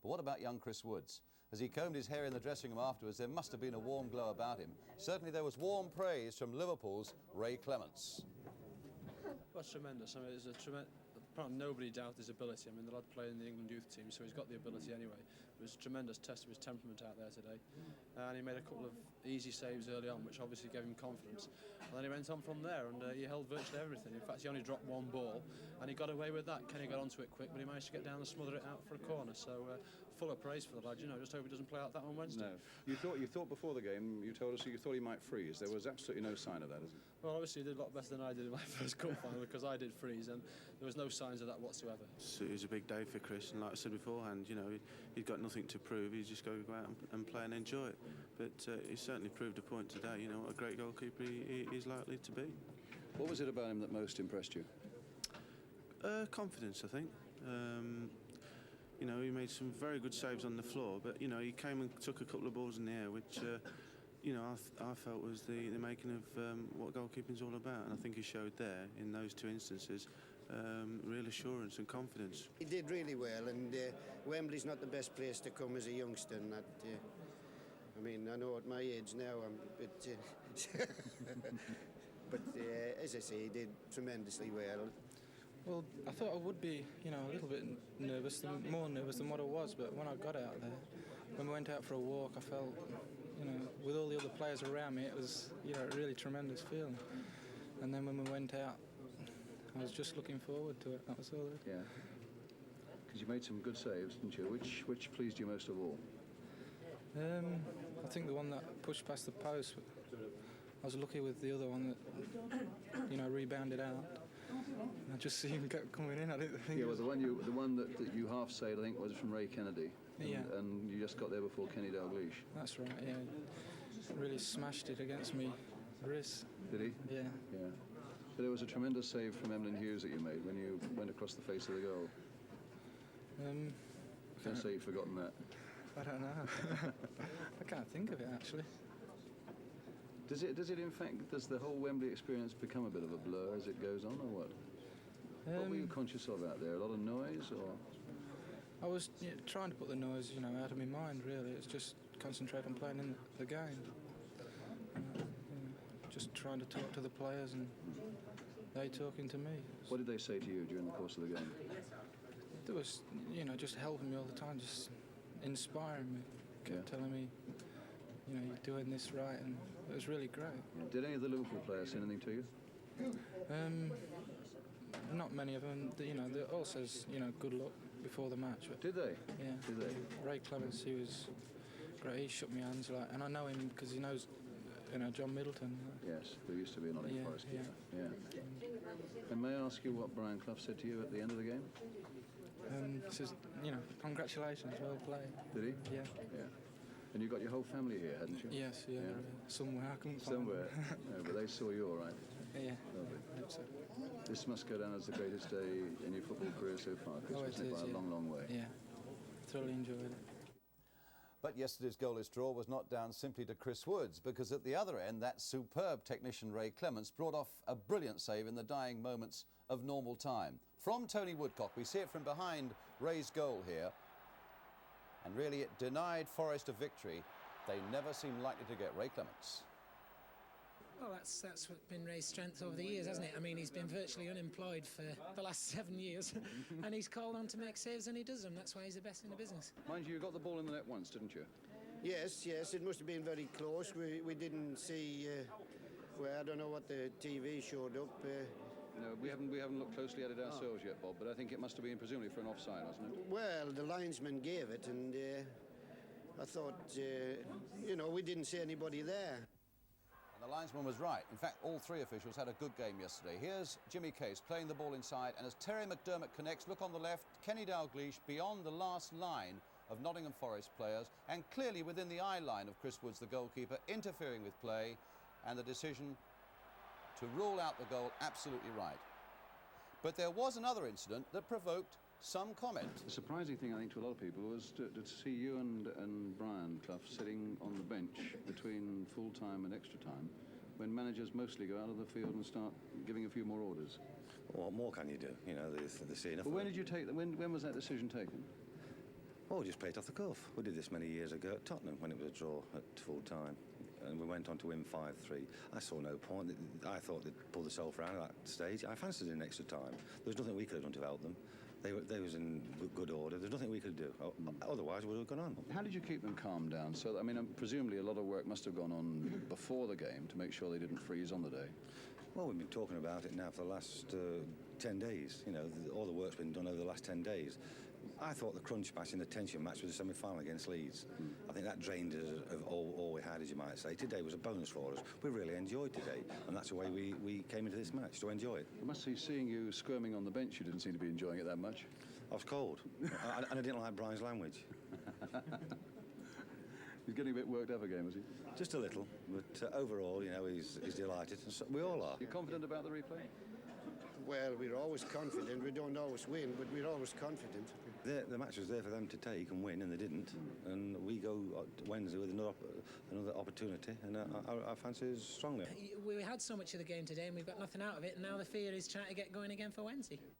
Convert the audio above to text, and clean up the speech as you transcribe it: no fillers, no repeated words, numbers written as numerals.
But what about young Chris Woods? As he combed his hair in the dressing room afterwards, there must have been a warm glow about him. Certainly there was warm praise from Liverpool's Ray Clements. Well, it's tremendous. I mean, it's a tremendous. Apparently nobody doubted his ability. I mean, the lad played in the England youth team, so he's got the ability anyway. It was a tremendous test of his temperament out there today. And he made a couple of easy saves early on, which obviously gave him confidence. And then he went on from there, and he held virtually everything. In fact, he only dropped one ball, and he got away with that. Kenny got onto it quick, but he managed to get down and smother it out for a corner. So, full of praise for the lad. You know, just hope he doesn't play out that on Wednesday. No. You thought before the game, you told us you thought he might freeze. There was absolutely no sign of that, is it? Well, obviously he did a lot better than I did in my first cup final, because I did freeze, and there was no signs of that whatsoever. So it was a big day for Chris, and like I said beforehand, you know, he's got nothing to prove. He's just got to go out and play and enjoy it. But he certainly proved a point today. You know what a great goalkeeper he is likely to be. What was it about him that most impressed you? Confidence, I think. You know, he made some very good saves on the floor, but you know, he came and took a couple of balls in the air, which you know, I felt was the making of what goalkeeping's all about, and I think he showed there in those two instances real assurance and confidence. He did really well, and Wembley's not the best place to come as a youngster. And that, I mean, I know at my age now I'm a bit, but as I say, he did tremendously well. Well, I thought I would be, you know, a little bit nervous, more nervous than what I was, but when I got out there, when we went out for a walk, I felt, you know, with all the other players around me, it was, you know, a really tremendous feeling. And then when we went out, I was just looking forward to it, that was all. Yeah. Because you made some good saves, didn't you? Which pleased you most of all? I think the one that pushed past the post. I was lucky with the other one that, you know, rebounded out. I just see him kept coming in. I didn't think. Yeah, well, the one that you half saved, I think, was from Ray Kennedy. Yeah. And you just got there before Kenny Dalglish. That's right. Yeah. Really smashed it against me wrist. Did he? Yeah. Yeah. But there was a tremendous save from Emlyn Hughes that you made when you went across the face of the goal. Can't say you've forgotten that. I don't know. I can't think of it actually. Does it in fact, does the whole Wembley experience become a bit of a blur as it goes on, or what? What were you conscious of out there? A lot of noise, or? I was trying to put the noise, you know, out of my mind. Really, it's just concentrate on playing in the game. Just trying to talk to the players and they talking to me. What did they say to you during the course of the game? There was, you know, just helping me all the time, just inspiring me, kept telling me, you know, you're doing this right, and it was really great. Yeah. Did any of the Liverpool players say anything to you? Not many of them. You know, they all says, you know, good luck before the match. But, did they? Yeah. Did they? Ray Clements, he was great. He shook my hands, like, and I know him because he knows, you know, John Middleton. Yes, who used to be a Nottingham Forest keeper. Yeah. And may I ask you what Brian Clough said to you at the end of the game? He says, you know, congratulations, well played. Did he? Yeah. Yeah. And you got your whole family here, hadn't you? Yes, yeah. Somewhere, I couldn't find somewhere. them. No, but they saw you all right. Yeah. Lovely. I hope so. This must go down as the greatest day in your football career so far, Chris. Oh, it is, by a long, long way. Yeah. Thoroughly enjoyed it. But yesterday's goalless draw was not down simply to Chris Woods, because at the other end, that superb technician Ray Clements brought off a brilliant save in the dying moments of normal time. From Tony Woodcock, we see it from behind Ray's goal here. And really, it denied Forest a victory. They never seemed likely to get Ray Clements. Well, that's been Ray's strength over the years, hasn't it? I mean, he's been virtually unemployed for the last 7 years, and he's called on to make saves, and he does them. That's why he's the best in the business. Mind you got the ball in the net once, didn't you? Yes, it must have been very close. We didn't see, well, I don't know what the TV showed up. No, we haven't looked closely at it ourselves yet, Bob, but I think it must have been presumably for an offside, wasn't it? Well, the linesman gave it, and I thought, you know, we didn't see anybody there. And the linesman was right. In fact, all three officials had a good game yesterday. Here's Jimmy Case playing the ball inside, and as Terry McDermott connects, look on the left, Kenny Dalglish beyond the last line of Nottingham Forest players, and clearly within the eye line of Chris Woods, the goalkeeper, interfering with play, and the decision to rule out the goal absolutely right. But there was another incident that provoked some comment. The surprising thing, I think, to a lot of people was to see you and Brian Clough sitting on the bench between full-time and extra time when managers mostly go out of the field and start giving a few more orders. What more can you do? You know, the scene. But when did you take when was that decision taken? Well, we just played off the cuff. We did this many years ago at Tottenham when it was a draw at full time. And we went on to win 5-3. I saw no point. I thought they'd pull themselves around at that stage. I fancied it in extra time. There was nothing we could have done to help them. They was in good order. There's nothing we could do. Otherwise, we would have gone on. How did you keep them calm down? So, I mean, presumably a lot of work must have gone on before the game to make sure they didn't freeze on the day. Well, we've been talking about it now for the last 10 days. You know, all the work's been done over the last 10 days. I thought the crunch match and the tension match was the semi-final against Leeds. I think that drained us of all we had, as you might say. Today was a bonus for us. We really enjoyed today, and that's the way we came into this match, to enjoy it. I must say, seeing you squirming on the bench, you didn't seem to be enjoying it that much. I was cold, and I didn't like Brian's language. He's getting a bit worked up again, was he? Just a little, but overall, you know, he's delighted. And so we all are. You confident about the replay? Well, we're always confident. We don't always win, but we're always confident. The match was there for them to take and win, and they didn't. And we go Wednesday with another opportunity, and I fancy us strongly. We had so much of the game today and we've got nothing out of it, and now the fear is trying to get going again for Wednesday.